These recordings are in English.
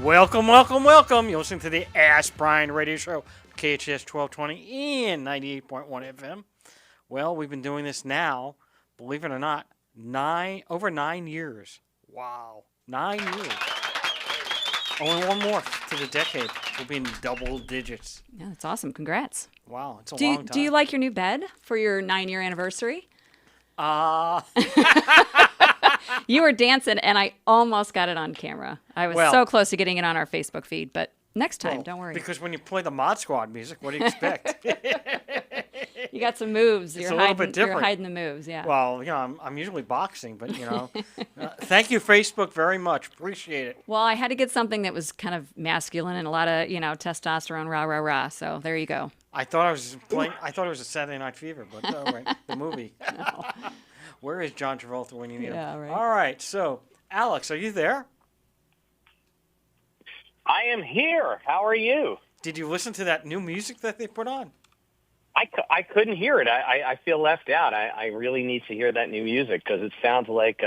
Welcome, welcome, welcome. You're listening to the Ask Brien radio show, KHS 1220 and 98.1 FM. Well, we've been doing this now, believe it or not, over 9 years. Wow, 9 years. Only one more to the decade. We'll be in double digits. Yeah, that's awesome. Congrats. Wow, it's a long time. Do you like your new bed for your 9-year anniversary? You were dancing, and I almost got it on camera. I was so close to getting it on our Facebook feed, but next time, don't worry. Because when you play the Mod Squad music, what do you expect? You got some moves. It's a little bit different. You're hiding the moves, yeah. Well, I'm usually boxing, but, thank you, Facebook, very much. Appreciate it. Well, I had to get something that was kind of masculine and a lot of, testosterone, rah, rah, rah. So there you go. I thought it was a Saturday Night Fever, but right, the movie. No. Where is John Travolta when you need him? Yeah, right. All right, so, Alex, are you there? I am here. How are you? Did you listen to that new music that they put on? I couldn't hear it. I feel left out. I really need to hear that new music because it sounds like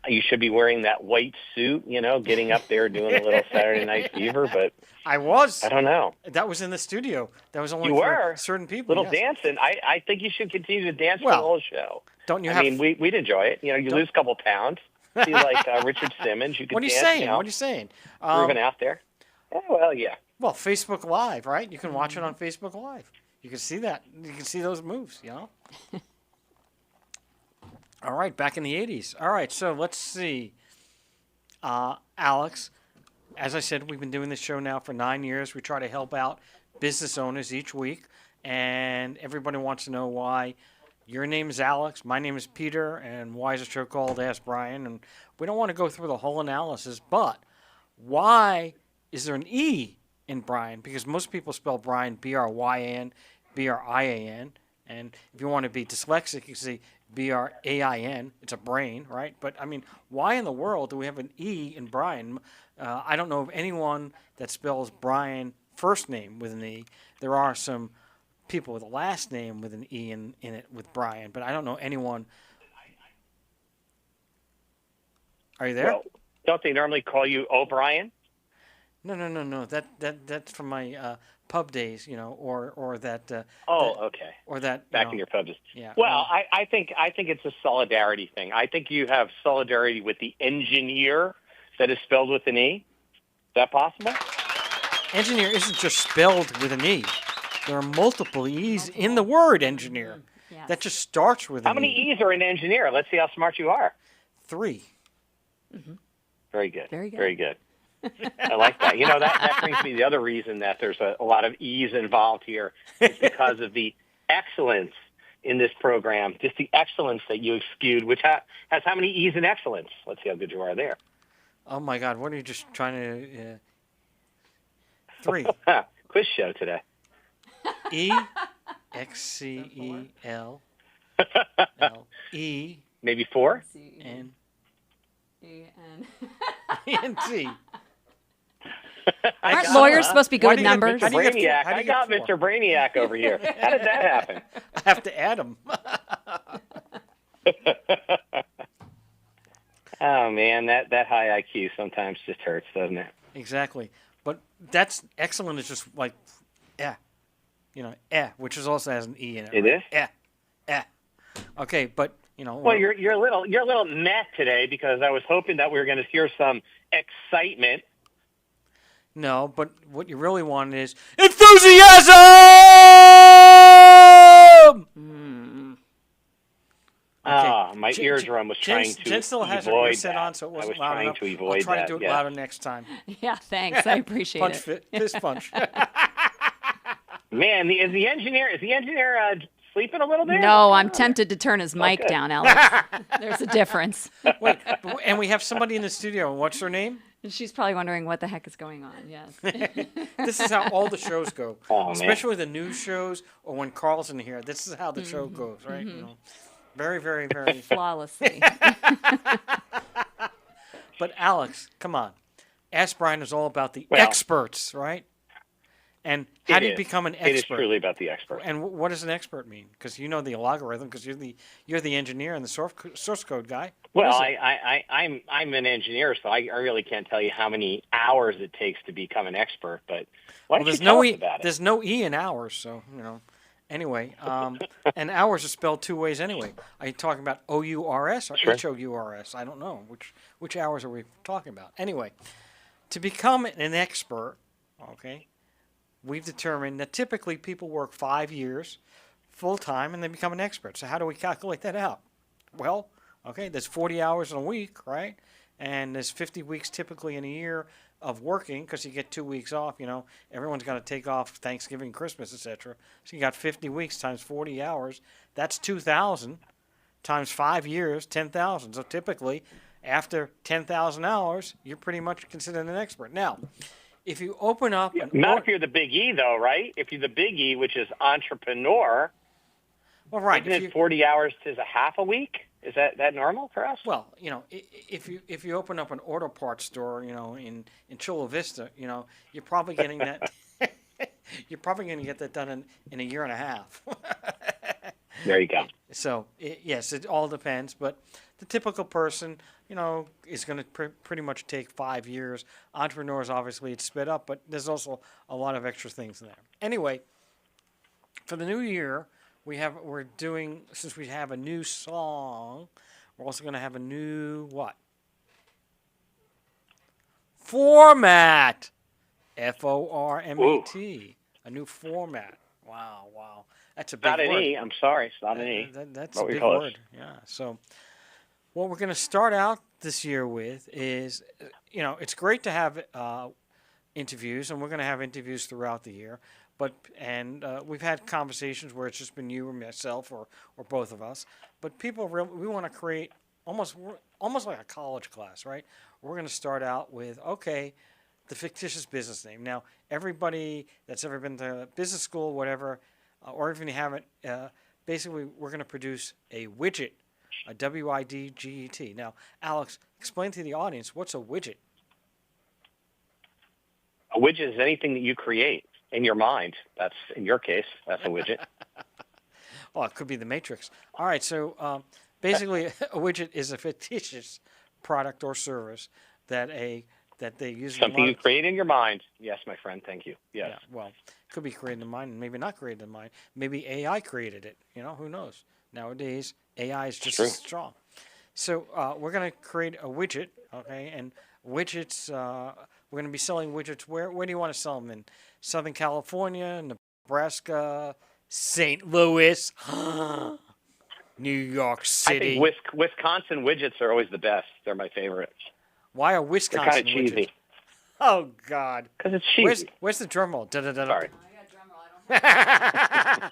you should be wearing that white suit, getting up there doing a little Saturday Night Fever. But I was. I don't know. That was in the studio. That was only you for were. certain people. Little dancing. I think you should continue to dance for the whole show. Don't you I mean, we'd enjoy it. You lose a couple pounds. Be like Richard Simmons. You could What are you dance, saying? What are you saying? Grooving out there. Well, yeah. Well, Facebook Live, right? You can watch it on Facebook Live. You can see that. You can see those moves, All right, back in the 80s. All right, so let's see. Alex, as I said, we've been doing this show now for 9 years. We try to help out business owners each week, and everybody wants to know why your name is Alex, my name is Peter, and why is the show called Ask Brien? And we don't want to go through the whole analysis, but why is there an E in Brien? Because most people spell Brien B-R-Y-N, B-R-I-A-N, and if you want to be dyslexic, you say B-R-A-I-N. It's a brain, right? But, I mean, why in the world do we have an E in Brien? I don't know of anyone that spells Brien first name with an E. There are some people with a last name with an E in it with Brien, but I don't know anyone. Are you there? Well, don't they normally call you O'Brien? No. That's from my pub days, or that. Okay. Or that. Back in your pub days. Yeah. Well, I think it's a solidarity thing. I think you have solidarity with the engineer that is spelled with an E. Is that possible? Engineer isn't just spelled with an E. There are multiple E's in the word engineer. Yes. That just starts with an E. How many E's are in engineer? Let's see how smart you are. 3. Mm-hmm. Very good. Very good. Very good. I like that. That brings me the other reason that there's a lot of E's involved here is because of the excellence in this program, just the excellence that you skewed, which has how many E's in excellence? Let's see how good you are there. Oh, my God. What are you just trying to... 3. Quiz show today. E, X-C-E-L, L, E, maybe 4? N, E-N. E-N-T. Aren't lawyers supposed to be good with numbers? How do you get I got 4? Mr. Brainiac over here. How did that happen? I have to add them. Oh, man, that high IQ sometimes just hurts, doesn't it? Exactly. But that's excellent is just like, which is also has an E in it. It right? is? Okay, but, Well, you're a little meh today because I was hoping that we were going to hear some excitement. No, but what you really want is enthusiasm! Okay. My eardrum was trying to Jen still has her avoid earset that. on, so it wasn't I was loud trying enough. to avoid I'll try that. to do it louder next time. Yeah, thanks. I appreciate Punch it. fist punch. Man, is the engineer sleeping a little bit? No, I'm tempted to turn his mic good. down, Alex. There's a difference. Wait, and we have somebody in the studio. What's her name? She's probably wondering what the heck is going on. Yes. This is how all the shows go, Oh, man. especially the news shows or when Carl's in here. This is how the show goes, right? Very, very, very. Flawlessly. But Alex, come on. Ask Brien is all about the experts, right? And how do you is. become an It is expert? truly about the expert. And what does an expert mean? Because you know the algorithm, because you're the engineer and the source code guy. Well, I'm an engineer, so I really can't tell you how many hours it takes to become an expert. But why don't you tell us about it? There's no E in hours, so Anyway, and hours are spelled two ways anyway. Are you talking about OURS or Sure. HOURS? I don't know which hours are we talking about. Anyway, to become an expert, okay, we've determined that typically people work 5 years full time and they become an expert. So how do we calculate that out? Well, okay, there's 40 hours in a week, right? And there's 50 weeks typically in a year of working because you get 2 weeks off. Everyone's got to take off Thanksgiving, Christmas, etc. So you got 50 weeks times 40 hours. That's 2,000 times 5 years, 10,000. So typically, after 10,000 hours, you're pretty much considered an expert. Now, if you open up not if you're the big E, though, right? If you're the big E, which is entrepreneur, well, right? Isn't it 40 hours to a half a week? Is that normal for us? Well, if you open up an auto parts store, in Chula Vista, you're probably getting that. You're probably going to get that done in a year and a half. There you go. So yes, it all depends, but the typical person, is going to pretty much take 5 years. Entrepreneurs, obviously, it's sped up, but there's also a lot of extra things in there. Anyway, for the new year, since we have a new song, we're also going to have a new what? Format. FORMAT. A new format. Wow. That's a big word. Not an E. I'm sorry. It's not an E. That's a big word. Yeah. So what we're going to start out this year with is, it's great to have interviews, and we're going to have interviews throughout the year. We've had conversations where it's just been you or myself or both of us. But we want to create almost like a college class, right? We're going to start out with, the fictitious business name. Now, everybody that's ever been to business school, whatever, or even you haven't, basically we're going to produce a widget, a WIDGET. Now, Alex, explain to the audience, what's a widget? A widget is anything that you create in your mind. That's, in your case, that's a widget. Well, it could be the Matrix. All right, so basically, a widget is a fictitious product or service that they use. Something you create in your mind. Yes, my friend. Thank you. Yes. Yeah, well, it could be created in mind and maybe not created in mind. Maybe AI created it. Who knows? Nowadays, AI is just as strong. So we're going to create a widget, okay? And widgets, we're going to be selling widgets. Where do you want to sell them? In Southern California, Nebraska, St. Louis, New York City. I think Wisconsin widgets are always the best. They're my favorite. Why are Wisconsin They're kind of cheesy. widgets? Oh, God. Because it's cheesy. Where's the drum roll? Sorry. I got drum roll. I don't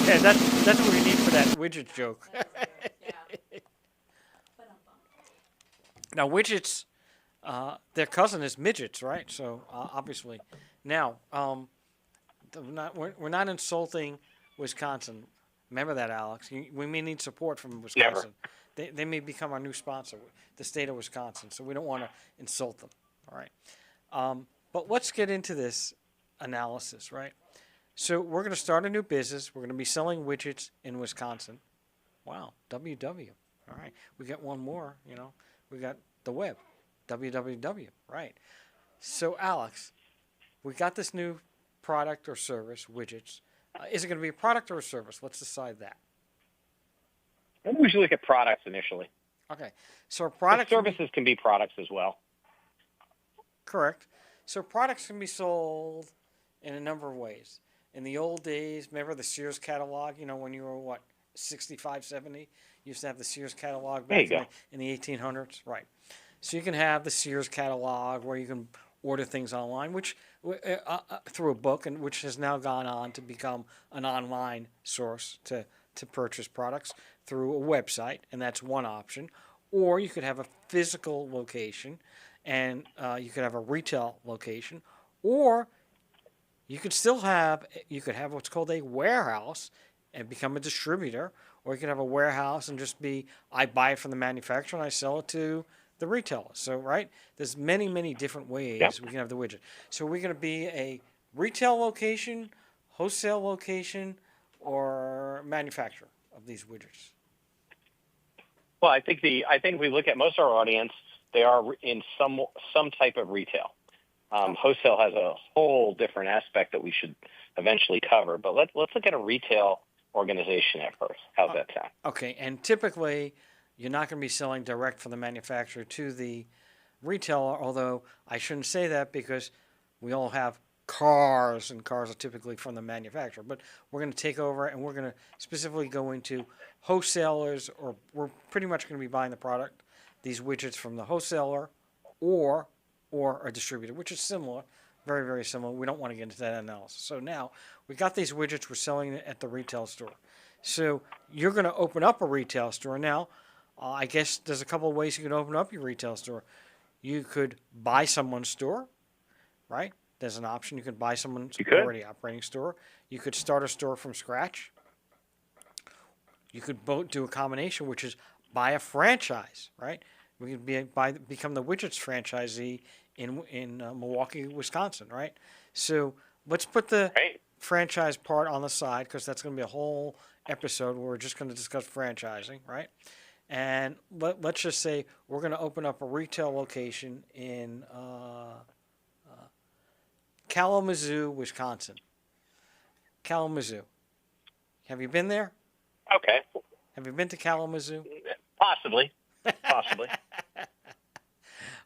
Yeah, that's what we need for that widget joke. Now, widgets, their cousin is midgets, right? So, obviously. Now, we're not insulting Wisconsin. Remember that, Alex. We may need support from Wisconsin. Never. They may become our new sponsor, the state of Wisconsin. So we don't want to insult them. All right. But let's get into this analysis, right? So we're going to start a new business. We're going to be selling widgets in Wisconsin. Wow. WW. All right. We got one more, We got the web. www. Right. So, Alex, we got this new product or service, widgets. Is it going to be a product or a service? Let's decide that. We should look at products initially. Okay. So a product. Services can be products as well. Correct. So products can be sold in a number of ways. In the old days, remember the Sears catalog? When you were, 65, 70? You used to have the Sears catalog back in the 1800s? Right. So you can have the Sears catalog where you can order things online, which through a book, and which has now gone on to become an online source to purchase products through a website, and that's one option. Or you could have a physical location, and you could have a retail location, or you could have what's called a warehouse and become a distributor, or you could have a warehouse and just I buy it from the manufacturer and I sell it to the retailer. So, right, there's many different ways we can have the widget. So we're going to be a retail location, wholesale location, or manufacturer of these widgets? Well, I think we look at most of our audience, they are in some type of retail. Wholesale has a whole different aspect that we should eventually cover. But let's look at a retail organization at first. How's that sound? Okay, and typically you're not going to be selling direct from the manufacturer to the retailer, although I shouldn't say that because we all have cars, and cars are typically from the manufacturer. But we're going to take over, and we're going to specifically go into wholesalers, or we're pretty much going to be buying the product, these widgets from the wholesaler or a distributor, which is similar, very, very similar. We don't want to get into that analysis. So now we got these widgets, we're selling it at the retail store. So you're going to open up a retail store. Now, I guess there's a couple of ways you can open up your retail store. You could buy someone's store, right? There's an option. You could buy someone's already operating store. You could start a store from scratch. You could both do a combination, which is buy a franchise, right? We could become the widgets franchisee in Milwaukee, Wisconsin, right? So let's put the franchise part on the side, because that's going to be a whole episode where we're just going to discuss franchising, right? And let's just say we're going to open up a retail location in Kalamazoo, Wisconsin. Kalamazoo. Have you been there? Okay. Have you been to Kalamazoo? Possibly.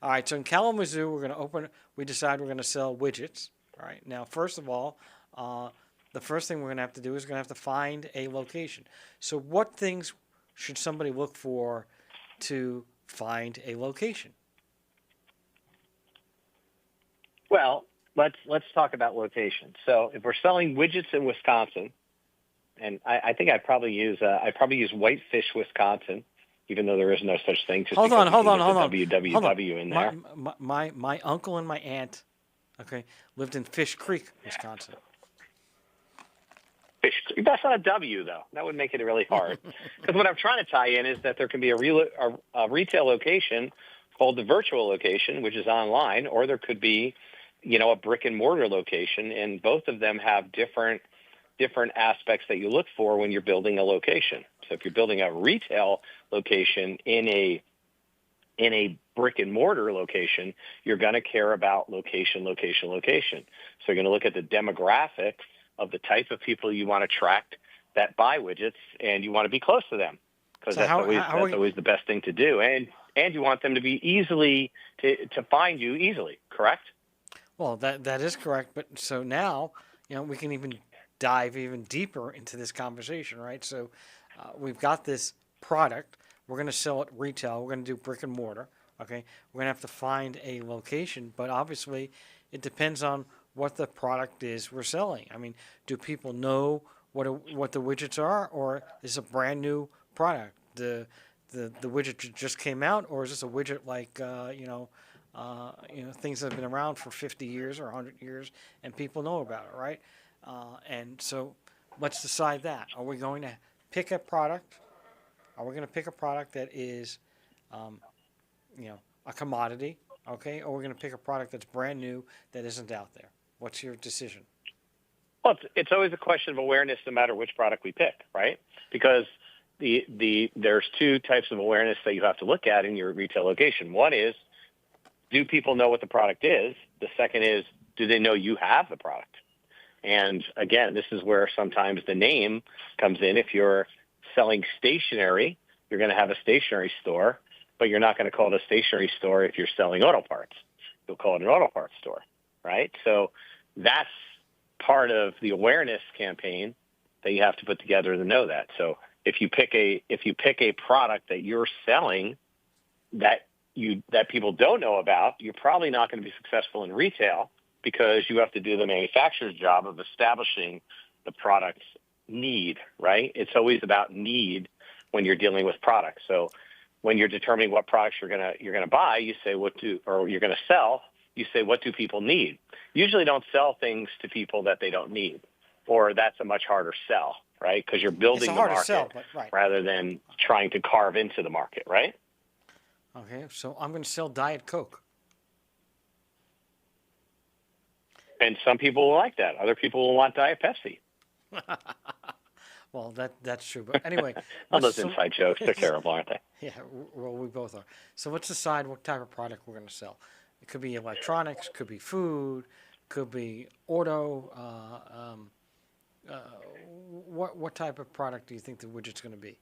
All right, so in Kalamazoo, we decide we're going to sell widgets. All right, now, first of all, the first thing we're going to have to do is we're going to have to find a location. So what things should somebody look for to find a location? Well, let's talk about location. So if we're selling widgets in Wisconsin, and I think I'd probably use Whitefish, Wisconsin, even though there is no such thing. Just hold on. www in there. My uncle and my aunt, lived in Fish Creek, Wisconsin. Fish Creek. That's not a W though. That would make it really hard. Because what I'm trying to tie in is that there can be a retail location called the virtual location, which is online, or there could be, a brick and mortar location, and both of them have different aspects that you look for when you're building a location. So if you're building a retail location in a brick and mortar location, you're going to care about location. So you're going to look at the demographics of the type of people you want to attract that buy widgets, and you want to be close to them, because that's always the best thing to do. And you want them to be easily to find you easily, correct? Well, that is correct. But so now, we can even dive even deeper into this conversation, right? So we've got this product. We're going to sell it retail. We're going to do brick and mortar. Okay, we're going to have to find a location, but obviously it depends on what the product is we're selling. I mean, do people know what the widgets are, or is it a brand new product? The widget just came out, or is this a widget like things that have been around for 50 years or 100 years, and people know about it, right? And so let's decide that. Are we going to pick a product? Are we going to pick a product that is, a commodity, okay? Or we're going to pick a product that's brand new that isn't out there? What's your decision? Well, it's always a question of awareness, no matter which product we pick, right? Because there's two types of awareness that you have to look at in your retail location. One is, do people know what the product is? The second is, do they know you have the product? And again, this is where sometimes the name comes in. If you're selling stationery, you're going to have a stationery store, but you're not going to call it a stationery store if you're selling auto parts. You'll call it an auto parts store, right? So that's part of the awareness campaign that you have to put together to know that. So if you pick a product that you're selling that people don't know about, you're probably not going to be successful in retail, because you have to do the manufacturer's job of establishing the product's need, right? It's always about need when you're dealing with products. So when you're determining what products you're gonna buy, you say you're gonna sell, you say, what do people need? Usually don't sell things to people that they don't need, or that's a much harder sell, right? Because you're building the market rather than trying to carve into the market, right? Okay, so I'm going to sell Diet Coke. And some people will like that. Other people will want Diet Pepsi. Well, that's true. But anyway, All those inside jokes, they're terrible, aren't they? Yeah, well, we both are. So let's decide what type of product we're going to sell. It could be electronics, could be food, could be auto. What type of product do you think the widget's going to be?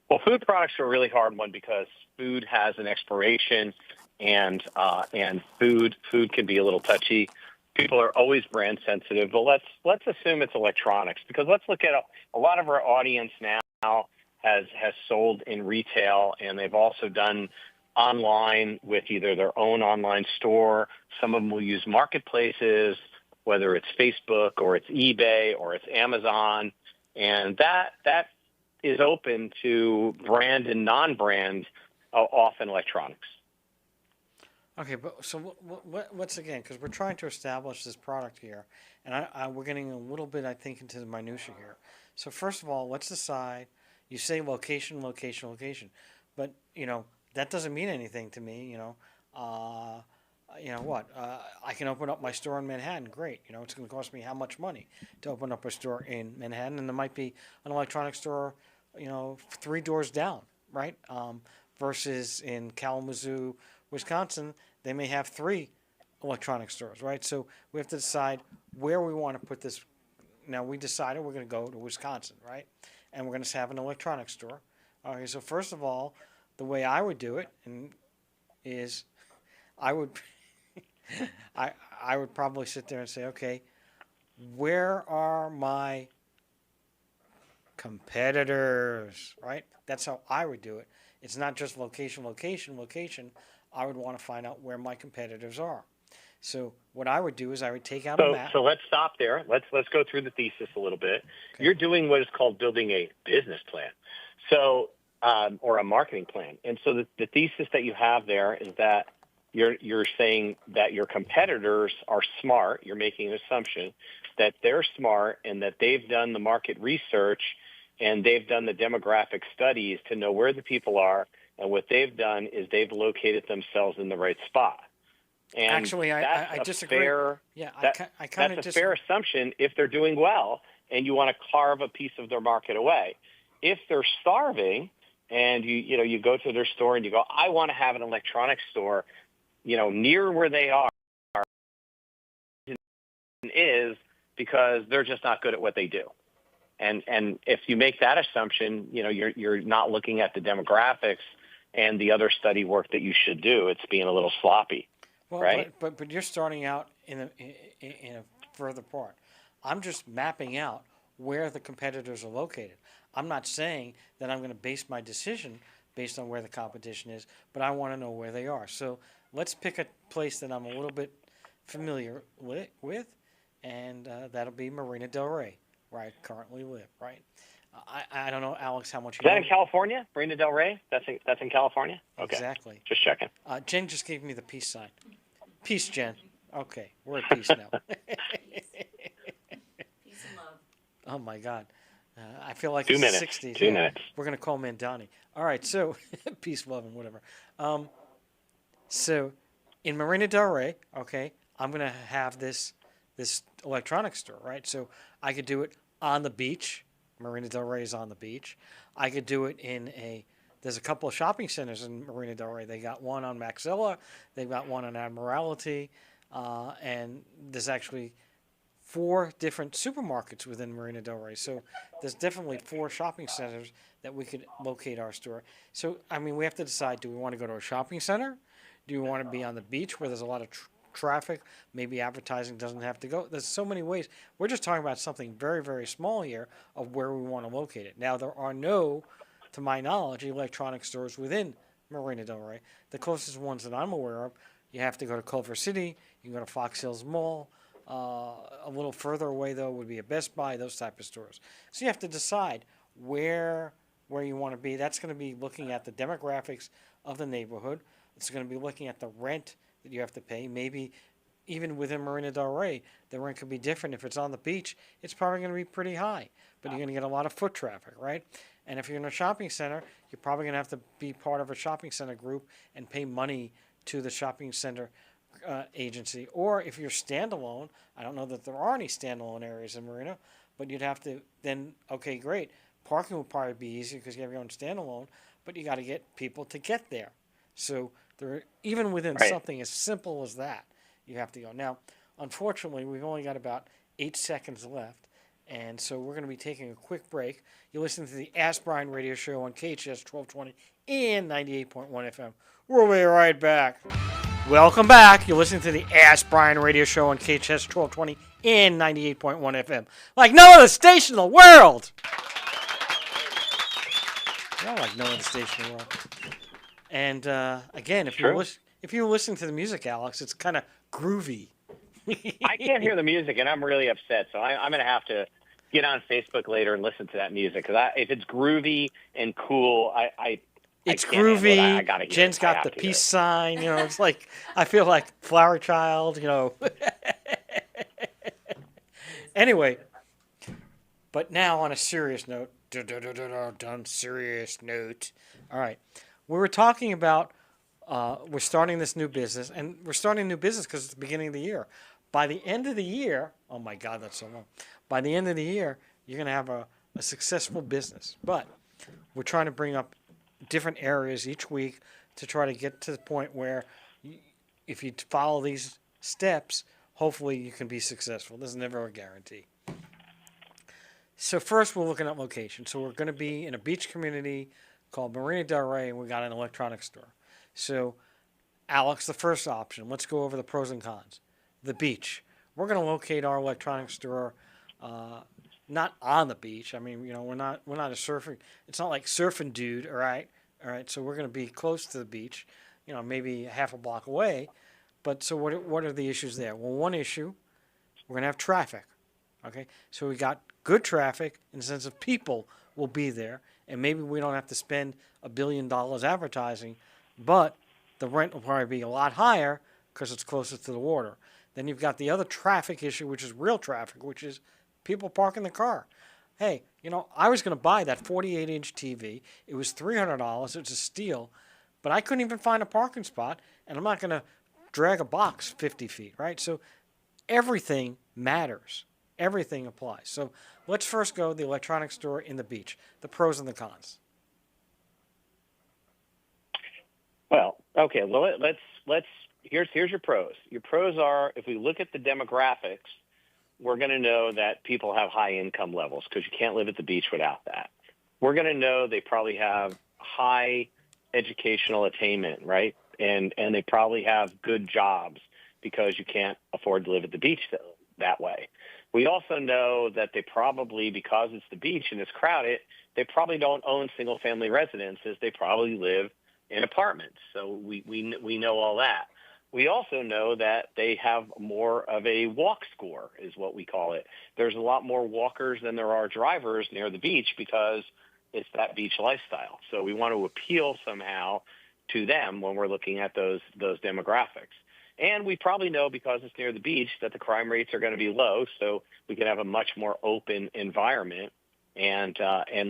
Well, food products are a really hard one because food has an expiration, and food can be a little touchy. People are always brand sensitive, but let's assume it's electronics, because let's look at a lot of our audience now has sold in retail, and they've also done online with either their own online store. Some of them will use marketplaces, whether it's Facebook or it's eBay or it's Amazon, and that is open to brand and non-brand, often electronics. Okay, but so what's again, because we're trying to establish this product here, and we're getting a little bit, I think, into the minutia here. So first of all, let's decide. You say location, location, location, but that doesn't mean anything to me. What? I can open up my store in Manhattan. Great. It's going to cost me how much money to open up a store in Manhattan, and there might be an electronics store, 3 doors down, right? Versus in Kalamazoo, Wisconsin, they may have 3 electronic stores, right? So we have to decide where we want to put this. Now, we decided we're going to go to Wisconsin, right? And we're going to have an electronics store. Okay, so first of all, the way I would do it is I would I would probably sit there and say, okay, where are my competitors, right? That's how I would do it. It's not just location, location, location. I would want to find out where my competitors are. So what I would do is I would take out a map. So let's stop there. Let's go through the thesis a little bit. Okay. You're doing what is called building a business plan, or a marketing plan. And so the thesis that you have there is that you're saying that your competitors are smart. You're making an assumption that they're smart and that they've done the market research and they've done the demographic studies to know where the people are. And what they've done is they've located themselves in the right spot. And actually, I disagree. Yeah, I kind of disagree. That's a fair assumption if they're doing well and you want to carve a piece of their market away. If they're starving and you go to their store and you go, I want to have an electronics store, near where they are, is because they're just not good at what they do. And if you make that assumption, you're not looking at the demographics and the other study work that you should do. It's being a little sloppy. Well, right? But you're starting out in a further part. I'm just mapping out where the competitors are located. I'm not saying that I'm going to base my decision based on where the competition is, but I want to know where they are. So let's pick a place that I'm a little bit familiar with, and that'll be Marina Del Rey, where I currently live, right? I don't know, Alex, how much you know. Is that in California? Marina Del Rey? That's in California? Okay. Exactly. Just checking. Jen just gave me the peace sign. Peace, Jen. Okay, we're at peace now. Peace and love. Oh, my God. I feel like 2 minutes. 60s. 2 minutes. We're going to call Mandani. All right, so peace, love, and whatever. So in Marina Del Rey, okay, I'm going to have this electronics store, right? So I could do it on the beach. Marina Del Rey is on the beach. I could do it there's a couple of shopping centers in Marina Del Rey. They got one on Maxilla. They've got one on Admiralty. And there's actually 4 different supermarkets within Marina Del Rey. So there's definitely 4 shopping centers that we could locate our store. So, we have to decide, do we want to go to a shopping center? Do we want to be on the beach where there's a lot of traffic? Maybe advertising doesn't have to go. There's so many ways. We're just talking about something very, very small here of where we want to locate it. Now, there are no, to my knowledge, electronic stores within Marina Del Rey. The closest ones that I'm aware of, you have to go to Culver City. You can go to Fox Hills Mall. A little further away, though, would be a Best Buy, those type of stores. So you have to decide where you want to be. That's going to be looking at the demographics of the neighborhood. It's going to be looking at the rent that you have to pay. Maybe even within Marina Del Rey, the rent could be different. If it's on the beach, it's probably going to be pretty high, but you're going to get a lot of foot traffic, right? And if you're in a shopping center, you're probably going to have to be part of a shopping center group and pay money to the shopping center agency. Or if you're standalone, I don't know that there are any standalone areas in Marina, but you'd have to then, okay, great. Parking would probably be easier because you have your own standalone, but you got to get people to get there. So there, even within Right. something as simple as that, you have to go. Now, unfortunately, we've only got about 8 seconds left, and so we're going to be taking a quick break. You're listening to the Ask Brien radio show on KHS 1220 and 98.1 FM. We'll be right back. Welcome back. You're listening to the Ask Brien radio show on KHS 1220 and 98.1 FM. Like no other station in the world. Yeah, like no other station in the world. And again, if you listen to the music, Alex, it's kind of groovy. I can't hear the music, and I'm really upset. So I'm going to have to get on Facebook later and listen to that music because if it's groovy and cool, it's I can't handle groovy. it. I gotta hear Jen's it. got the peace sign. You know, it's like I feel like Flower Child. You know. Anyway, but now on a serious note, serious note. All right, we were talking about we're starting this new business, and we're starting a new business because it's the beginning of the year. By the end of the year, oh my God, that's so long. By the end of the year, you're going to have a successful business. But we're trying to bring up different areas each week to try to get to the point where if you follow these steps, hopefully you can be successful. There's never a guarantee. So first we're looking at location. So we're going to be in a beach community called Marina Del Rey, and we got an electronics store. So Alex, the first option, let's go over the pros and cons. The beach. We're going to locate our electronics store not on the beach. I mean, you know, we're not a surfing. It's not like Surfing Dude, all right? All right, so we're going to be close to the beach, you know, maybe half a block away. But so what are the issues there? Well, one issue, we're going to have traffic. Okay? So we got good traffic in the sense of people will be there, and maybe we don't have to spend $1 billion advertising, but the rent will probably be a lot higher because it's closer to the water. Then you've got the other traffic issue, which is real traffic, which is people parking the car. Hey, you know, I was going to buy that 48-inch TV. It was $300. It's a steal, but I couldn't even find a parking spot, and I'm not going to drag a box 50 feet, right? So everything matters. Everything applies. So let's first go to the electronics store in the beach, the pros and the cons. Well, okay. Well, let's here's your pros. Your pros are if we look at the demographics, we're going to know that people have high income levels because you can't live at the beach without that. We're going to know they probably have high educational attainment, right? And they probably have good jobs because you can't afford to live at the beach that way. We also know that they probably, because it's the beach and it's crowded, they probably don't own single family residences. They probably live in apartments. So we know all that. We also know that they have more of a walk score, is what we call it. There's a lot more walkers than there are drivers near the beach because it's that beach lifestyle. So we want to appeal somehow to them when we're looking at those demographics. And we probably know because it's near the beach that the crime rates are going to be low, so we can have a much more open environment. And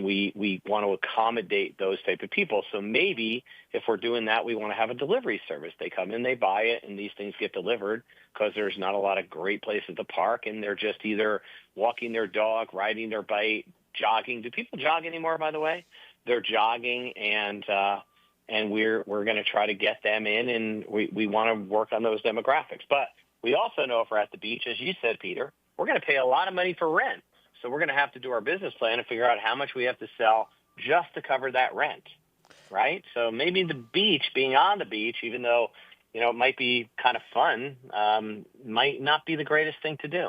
we want to accommodate those type of people. So maybe if we're doing that, we want to have a delivery service. They come in, they buy it, and these things get delivered because there's not a lot of great places to park, and they're just either walking their dog, riding their bike, jogging. Do people jog anymore, by the way? They're jogging, and we're going to try to get them in, and we want to work on those demographics. But we also know if we're at the beach, as you said, Peter, we're going to pay a lot of money for rent. So we're going to have to do our business plan and figure out how much we have to sell just to cover that rent, right? So maybe the beach, being on the beach, even though, you know, it might be kind of fun, might not be the greatest thing to do.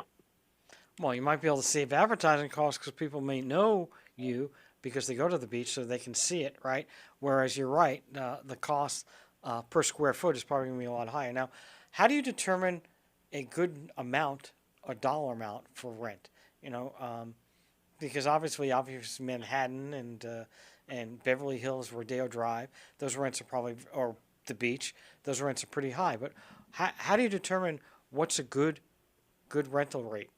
Well, you might be able to save advertising costs because people may know you because they go to the beach so they can see it, right? Whereas you're right, the cost per square foot is probably going to be a lot higher. Now, how do you determine a good amount, a dollar amount for rent? You know, because obviously Manhattan and Beverly Hills, Rodeo Drive, those rents are probably, or the beach, those rents are pretty high. But how do you determine what's a good rental rate?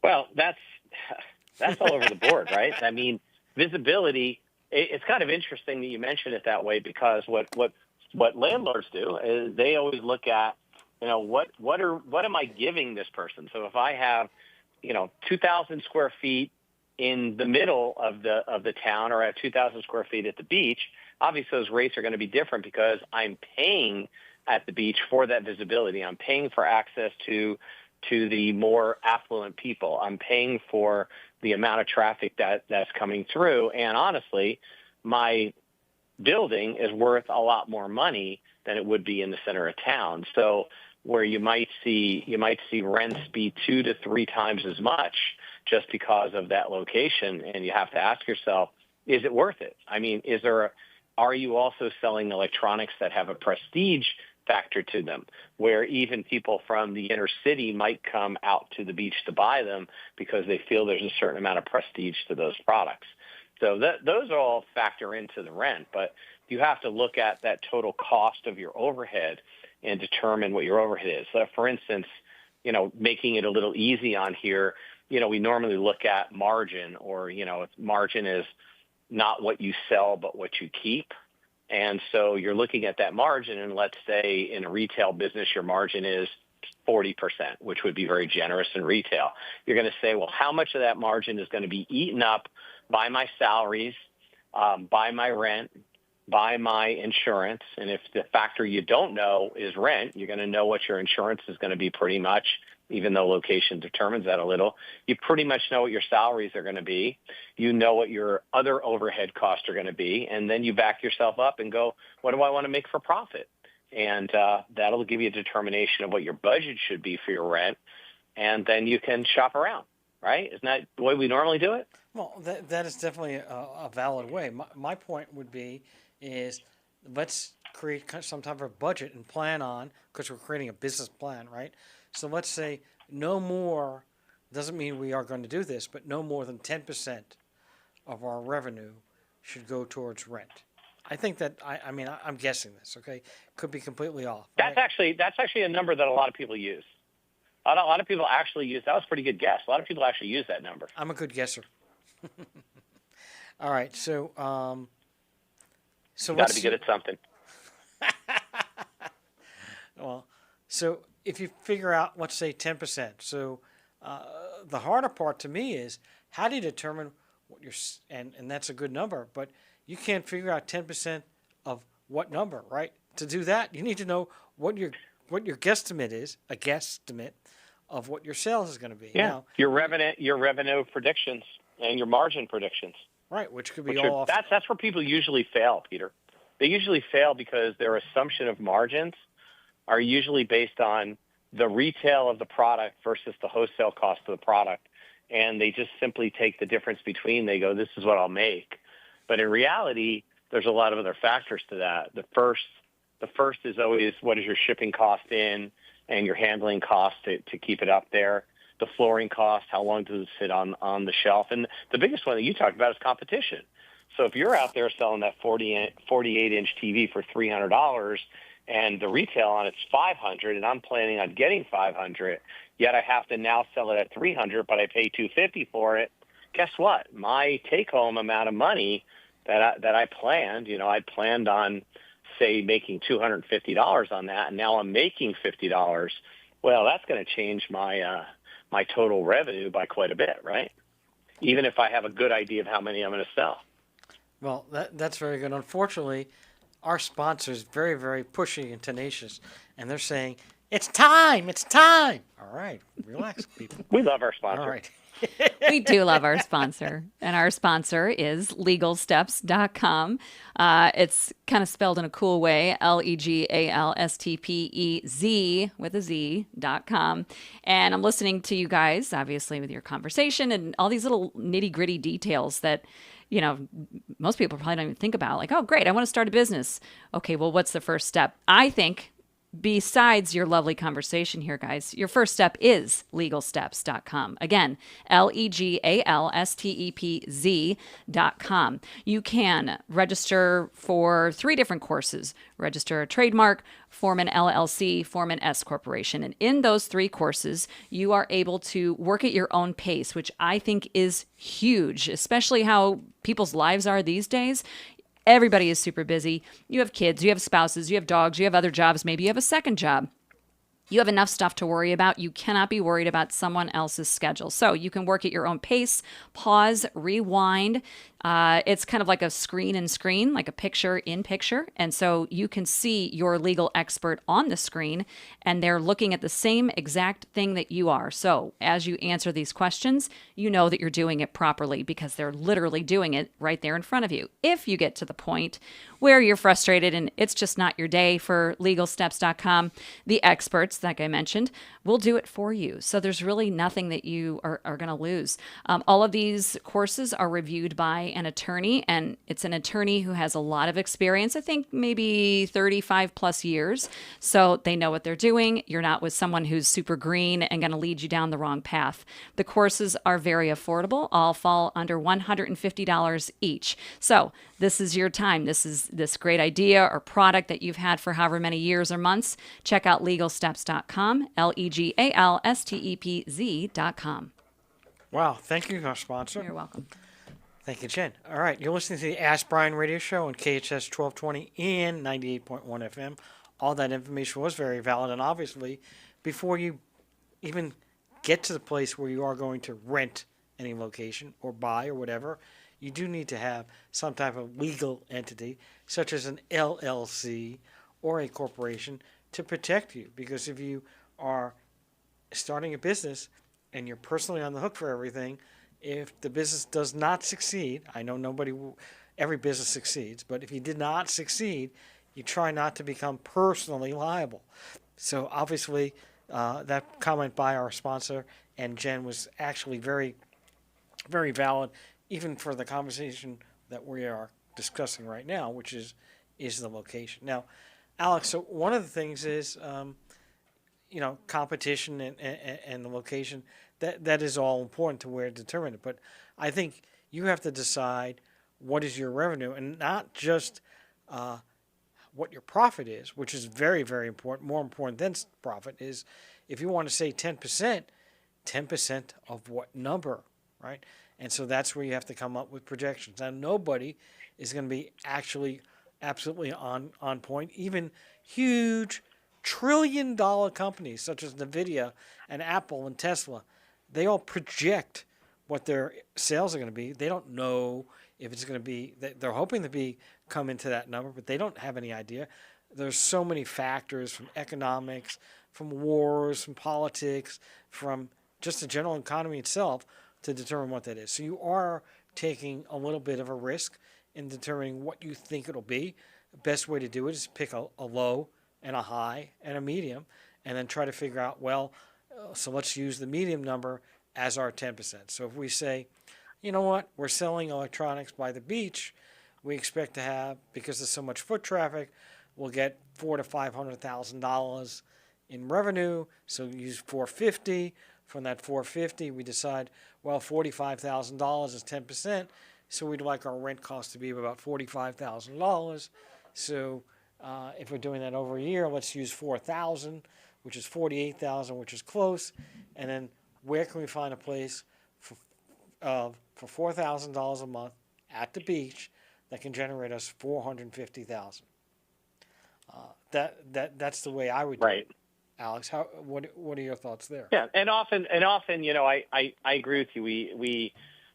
Well, that's all over the board, right? I mean, visibility. It's kind of interesting that you mention it that way because what what landlords do is they always look at, what am I giving this person? So if I have, 2,000 square feet in the middle of the town, or I have 2,000 square feet at the beach, obviously those rates are going to be different because I'm paying at the beach for that visibility. I'm paying for access to the more affluent people. I'm paying for the amount of traffic that's coming through. And honestly, my building is worth a lot more money than it would be in the center of town. So where you might see rents be 2 to 3 times as much just because of that location, and you have to ask yourself, is it worth it? I mean, are you also selling electronics that have a prestige factor to them, where even people from the inner city might come out to the beach to buy them because they feel there's a certain amount of prestige to those products? So those all factor into the rent, but you have to look at that total cost of your overhead and determine what your overhead is. So for instance, making it a little easy on here, we normally look at margin, or, margin is not what you sell, but what you keep. And so you're looking at that margin, and let's say in a retail business, your margin is 40%, which would be very generous in retail. You're going to say, well, how much of that margin is going to be eaten up by my salaries, by my rent, by my insurance? And if the factor you don't know is rent, you're going to know what your insurance is going to be pretty much, even though location determines that a little. You pretty much know what your salaries are going to be. You know what your other overhead costs are going to be. And then you back yourself up and go, what do I want to make for profit? And that'll give you a determination of what your budget should be for your rent. And then you can shop around, right? Isn't that the way we normally do it? Well, that is definitely a valid way. My point would be is let's create some type of budget and plan on, because we're creating a business plan, right? So let's say no more, doesn't mean we are going to do this, but no more than 10% of our revenue should go towards rent. I think that, I'm guessing this, okay? Could be completely off. That's right? actually a number that a lot of people use. A lot of people actually use, that was a pretty good guess. A lot of people actually use that number. I'm a good guesser. All right, so Got to be good at something. Well, so if you figure out, let's say 10%, so the harder part to me is how do you determine what and that's a good number, but you can't figure out 10% of what number, right? To do that, you need to know what your guesstimate is, a guesstimate of what your sales is going to be. Yeah, now, your revenue predictions and your margin predictions. Right, which could be all off. That's where people usually fail, Peter. They usually fail because their assumption of margins are usually based on the retail of the product versus the wholesale cost of the product. And they just simply take the difference between, they go, this is what I'll make. But in reality, there's a lot of other factors to that. The first is always, what is your shipping cost in and your handling cost to keep it up there? The flooring cost, how long does it sit on the shelf? And the biggest one that you talked about is competition. So if you're out there selling that 48-inch TV for $300 and the retail on it's $500, and I'm planning on getting $500, yet I have to now sell it at $300, but I pay $250 for it, guess what? My take-home amount of money that I planned, I planned on, say, making $250 on that, and now I'm making $50. Well, that's going to change my total revenue by quite a bit, right? Even if I have a good idea of how many I'm going to sell. Well, that's very good. Unfortunately, our sponsor is very, very pushy and tenacious, and they're saying, it's time. All right, relax, people. We love our sponsor. All right. We do love our sponsor, and our sponsor is LegalSteps.com. It's kind of spelled in a cool way, LegalStepez with a Z.com. And I'm listening to you guys, obviously, with your conversation and all these little nitty-gritty details that, most people probably don't even think about. Like, oh, great, I want to start a business. Okay, well, what's the first step? I think, besides your lovely conversation here, guys, your first step is LegalSteps.com. Again, LegalStepez.com. You can register for 3 different courses. Register a trademark, form an LLC, form an S corporation. And in those 3 courses, you are able to work at your own pace, which I think is huge, especially how people's lives are these days. Everybody is super busy. You have kids, you have spouses, you have dogs, you have other jobs, maybe you have a second job. You have enough stuff to worry about. You cannot be worried about someone else's schedule. So you can work at your own pace, pause, rewind. It's kind of like a screen in screen, like a picture in picture. And so you can see your legal expert on the screen, and they're looking at the same exact thing that you are. So as you answer these questions, you know that you're doing it properly because they're literally doing it right there in front of you. If you get to the point where you're frustrated and it's just not your day for legalsteps.com, the experts, like I mentioned, will do it for you. So there's really nothing that you are going to lose. All of these courses are reviewed by an attorney, and it's an attorney who has a lot of experience, I think maybe 35 plus years. So they know what they're doing. You're not with someone who's super green and going to lead you down the wrong path. The courses are very affordable, all fall under $150 each. So this is your time. This is this great idea or product that you've had for however many years or months. Check out legalsteps.com, legalstepz.com. Wow. Thank you, our sponsor. You're welcome. Thank you, Jen. All right. You're listening to the Ask Brien radio show on KHS 1220 and 98.1 FM. All that information was very valid. And obviously, before you even get to the place where you are going to rent any location or buy or whatever, you do need to have some type of legal entity, such as an LLC or a corporation, to protect you. Because if you are starting a business and you're personally on the hook for everything, if the business does not succeed, I know every business succeeds, but if you did not succeed, you try not to become personally liable. So obviously, that comment by our sponsor and Jen was actually very, very valid, even for the conversation that we are discussing right now, which is the location. Now, Alex, so one of the things is, competition and the location. That is all important to where to determine it. But I think you have to decide what is your revenue and not just what your profit is, which is very, very important. More important than profit is if you want to say 10%, 10% of what number, right? And so that's where you have to come up with projections. Now, nobody is going to be actually absolutely on point. Even huge trillion-dollar companies such as NVIDIA and Apple and Tesla, they all project what their sales are going to be. They don't know if it's going to be, they're hoping to come into that number, but they don't have any idea. There's so many factors from economics, from wars, from politics, from just the general economy itself to determine what that is. So you are taking a little bit of a risk in determining what you think it'll be. The best way to do it is pick a low and a high and a medium, and then try to figure out, so let's use the medium number as our 10%. So if we say, you know what, we're selling electronics by the beach, we expect to have, because there's so much foot traffic, we'll get $400,000 to $500,000 in revenue. So use 450. From that 450, we decide, $45,000 is 10%. So we'd like our rent cost to be about $45,000. So if we're doing that over a year, let's use 4,000, which is 48,000, which is close. And then where can we find a place for $4,000 a month at the beach that can generate us $450,000? That's the way I would do it. Alex, what are your thoughts there? Yeah, and often, I agree with you. We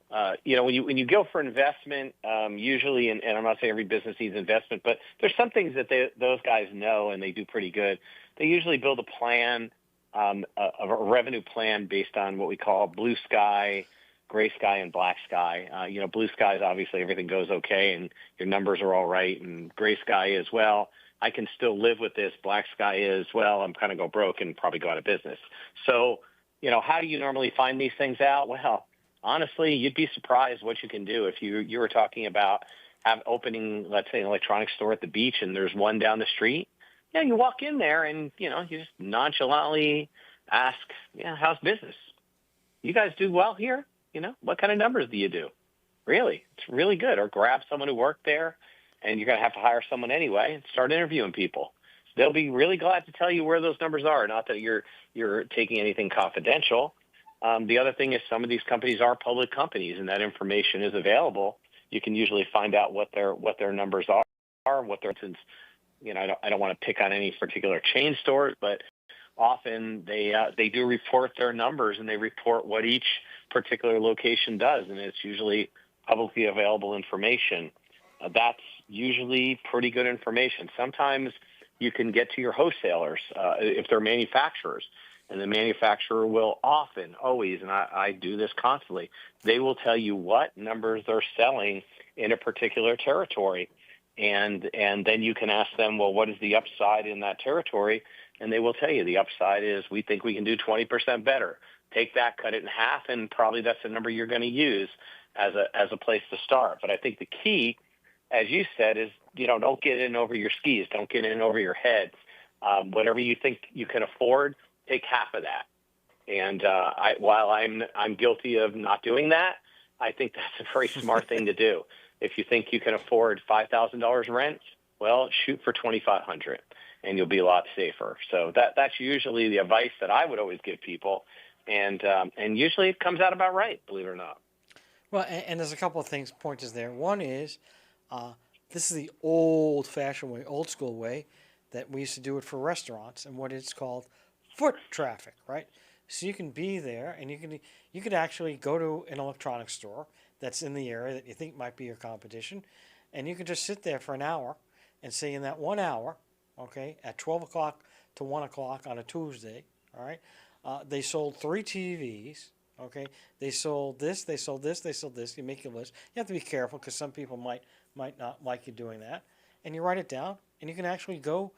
when you go for investment, usually, and I'm not saying every business needs investment, but there's some things that those guys know and they do pretty good. They usually build a plan, a revenue plan based on what we call blue sky, gray sky, and black sky. Blue sky is obviously everything goes okay and your numbers are all right, and gray sky is, I can still live with this. Black sky is, I'm kind of go broke and probably go out of business. So, how do you normally find these things out? Well, honestly, you'd be surprised what you can do. If you were talking about opening, let's say, an electronics store at the beach and there's one down the street, you walk in there and, you just nonchalantly ask, how's business? You guys do well here? What kind of numbers do you do? Really? It's really good. Or grab someone who worked there, and you're going to have to hire someone anyway and start interviewing people. They'll be really glad to tell you where those numbers are, not that you're taking anything confidential. The other thing is some of these companies are public companies, and that information is available. you can usually find out what their numbers are, what their instance. I don't want to pick on any particular chain stores, but often they do report their numbers, and they report what each particular location does, and it's usually publicly available information. That's usually pretty good information. Sometimes you can get to your wholesalers if they're manufacturers, and the manufacturer will often, always, and I do this constantly, they will tell you what numbers they're selling in a particular territory. And then you can ask them, well, what is the upside in that territory? And they will tell you the upside is we think we can do 20% better. Take that, cut it in half, and probably that's the number you're going to use as a place to start. But I think the key, as you said, is don't get in over your skis, don't get in over your head. Whatever you think you can afford, take half of that. And while I'm guilty of not doing that, I think that's a very smart thing to do. If you think you can afford $5,000 rent, well, shoot for $2,500, and you'll be a lot safer. So that's usually the advice that I would always give people, and usually it comes out about right, believe it or not. Well, and there's a couple of pointers there. One is, this is the old-fashioned way, old school way that we used to do it for restaurants, and what it's called foot traffic, right? So you can be there, and you could actually go to an electronics store that's in the area that you think might be your competition, and you can just sit there for an hour, and say in that 1 hour, okay, at 12 o'clock to 1 o'clock on a Tuesday, all right, they sold 3 TVs. Okay, they sold this, they sold this, they sold this. You make your list. You have to be careful because some people might not like you doing that. And you write it down, and you can actually go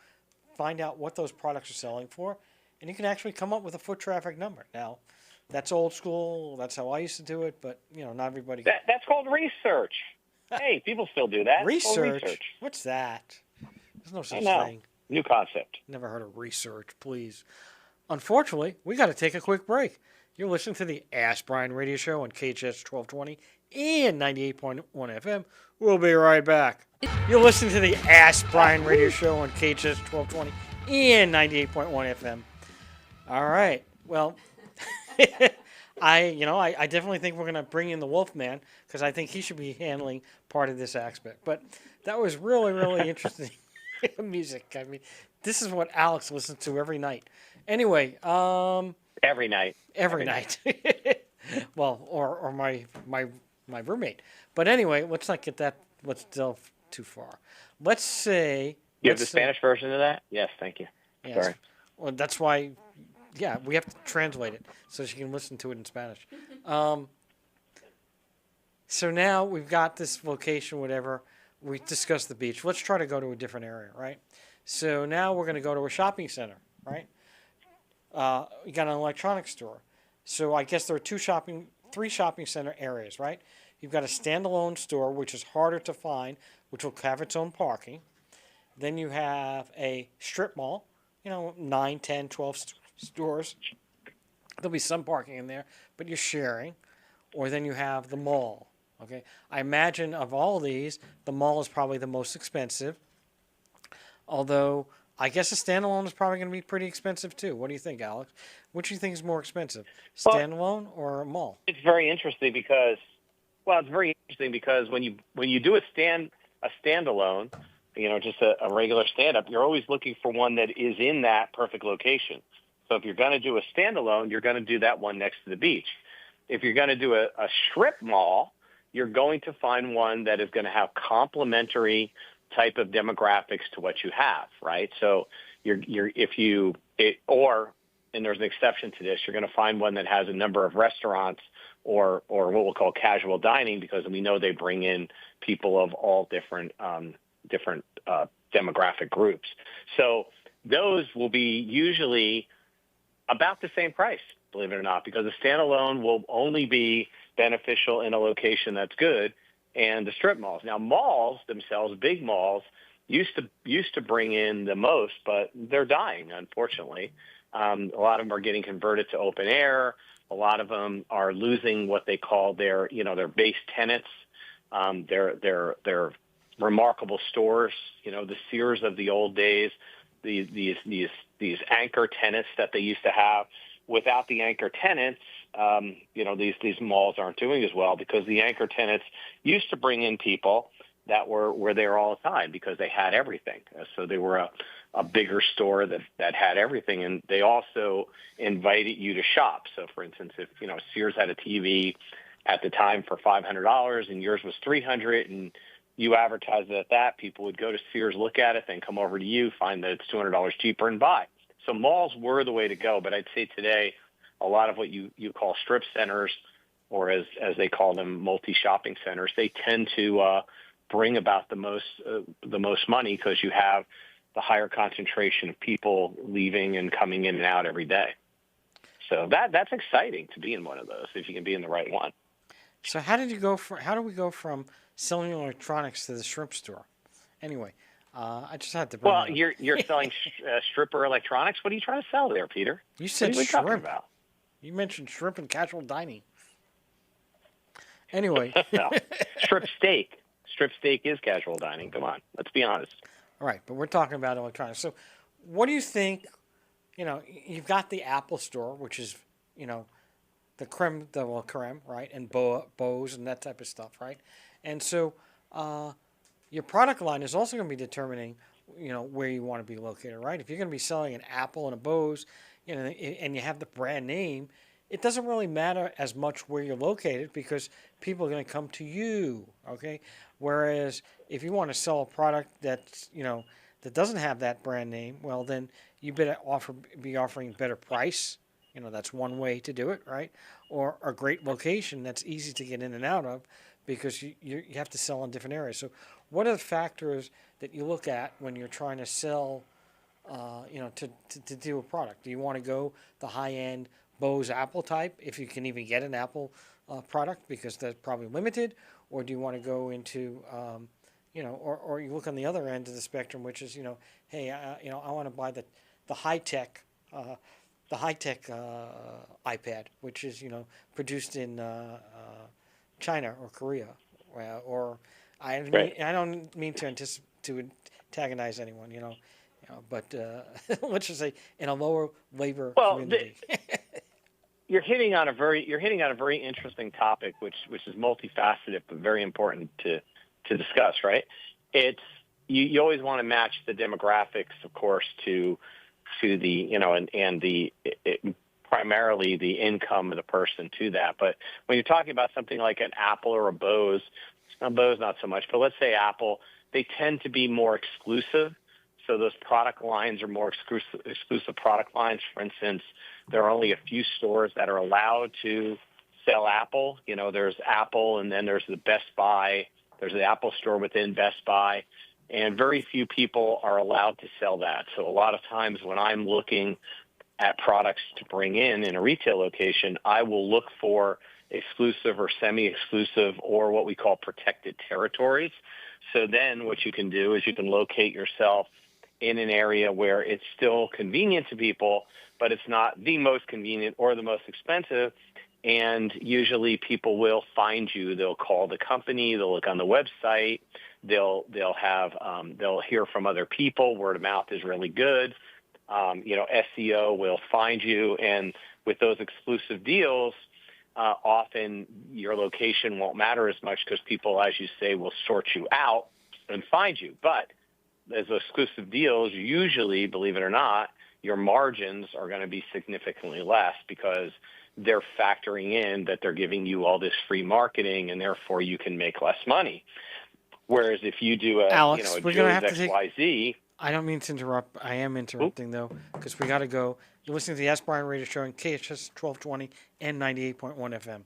find out what those products are selling for, and you can actually come up with a foot traffic number. Now, that's old school. That's how I used to do it, but not everybody. That's called research. Hey, people still do that. Research? What's that? There's no such thing. New concept. Never heard of research, please. Unfortunately, we got to take a quick break. You're listening to the Ask Brien Radio Show on KHS 1220 and 98.1 FM. We'll be right back. You're listening to the Ask Brien Radio Show on KHS 1220 and 98.1 FM. All right. Well, I definitely think we're going to bring in the Wolfman because I think he should be handling part of this aspect. But that was really, really interesting music. I mean, this is what Alex listens to every night. Anyway, every night. Every night. Well, or my roommate. But anyway, let's not get that. Let's delve too far. Let's say you have the Spanish version of that. Yes, thank you. Yes. Sorry. Well, that's why. Yeah, we have to translate it so she can listen to it in Spanish. So now we've got this location, whatever. We discussed the beach. Let's try to go to a different area, right? So now we're going to go to a shopping center, right? You got an electronics store. So I guess there are 3 shopping center areas, right? You've got a standalone store, which is harder to find, which will have its own parking. Then you have a strip mall, 9, 10, 12 stores. There'll be some parking in there, but you're sharing. Or then you have the mall, okay? I imagine of all these, the mall is probably the most expensive. Although, I guess a standalone is probably going to be pretty expensive too. What do you think, Alex? Which do you think is more expensive, standalone or a mall? It's very interesting because when you do a standalone, just a regular stand-up, you're always looking for one that is in that perfect location. So if you're going to do a standalone, you're going to do that one next to the beach. If you're going to do a strip mall, you're going to find one that is going to have complementary type of demographics to what you have, right? So and there's an exception to this, you're going to find one that has a number of restaurants or what we'll call casual dining, because we know they bring in people of all different demographic groups. So those will be usually about the same price, believe it or not, because a standalone will only be beneficial in a location that's good, and the strip malls. Now, malls themselves, big malls, used to bring in the most, but they're dying, unfortunately. A lot of them are getting converted to open air. A lot of them are losing what they call their base tenants, their remarkable stores, the Sears of the old days, these anchor tenants that they used to have. Without the anchor tenants, these malls aren't doing as well because the anchor tenants used to bring in people that were there all the time because they had everything. So they were a bigger store that had everything, and they also invited you to shop. So, for instance, if Sears had a TV at the time for $500 and yours was $300, and you advertised it at that, people would go to Sears, look at it, then come over to you, find that it's $200 cheaper, and buy. So malls were the way to go, but I'd say today a lot of what you call strip centers, or as they call them, multi-shopping centers, they tend to bring about the most money because you have the higher concentration of people leaving and coming in and out every day. So that's exciting to be in one of those if you can be in the right one. So how do we go from selling electronics to the shrimp store? Anyway, I just had to bring Well, it up. you're selling stripper electronics. What are you trying to sell there, Peter? You said what are we shrimp. talking about? You mentioned shrimp and casual dining. Anyway. No. Strip steak. Strip steak is casual dining. Come on, let's be honest. All right, but we're talking about electronics. So what do you think, you've got the Apple store, which is, the creme, right? And Bose and that type of stuff, right? And so your product line is also going to be determining, where you want to be located, right? If you're going to be selling an Apple and a Bose, and you have the brand name, it doesn't really matter as much where you're located because people are going to come to you, okay? Whereas if you want to sell a product that's, that doesn't have that brand name, well, then you better be offering better price. That's one way to do it, right? Or a great location that's easy to get in and out of because you have to sell in different areas. So what are the factors that you look at when you're trying to sell, to do a product? Do you want to go the high-end Bose Apple type, if you can even get an Apple product, because they're probably limited, or do you want to go into, or you look on the other end of the spectrum, which is, hey, I want to buy the high-tech, iPad, which is, produced in China or Korea, or I don't mean to antagonize anyone, but let's just say in a lower labor community. You're hitting on a very interesting topic, which is multifaceted but very important to discuss. Right? It's you always want to match the demographics, of course, to the and the primarily the income of the person to that. But when you're talking about something like an Apple or a Bose not so much, but let's say Apple, they tend to be more exclusive. So those product lines are more exclusive product lines. For instance, there are only a few stores that are allowed to sell Apple. There's Apple, and then there's the Best Buy. There's the Apple store within Best Buy, and very few people are allowed to sell that. So a lot of times when I'm looking at products to bring in a retail location, I will look for exclusive or semi-exclusive or what we call protected territories. So then what you can do is you can locate yourself in an area where it's still convenient to people, but it's not the most convenient or the most expensive. And usually people will find you. They'll call the company. They'll look on the website. They'll hear from other people. Word of mouth is really good. SEO will find you. And with those exclusive deals, often your location won't matter as much because people, as you say, will sort you out and find you. But as exclusive deals, usually, believe it or not, your margins are going to be significantly less because they're factoring in that they're giving you all this free marketing, and therefore you can make less money. Whereas if you do Alex, a we're Joe's gonna have to XYZ. I don't mean to interrupt. I am interrupting, though, because we got to go. You're listening to the Ask Brien Radio Show on KHS 1220 and 98.1 FM.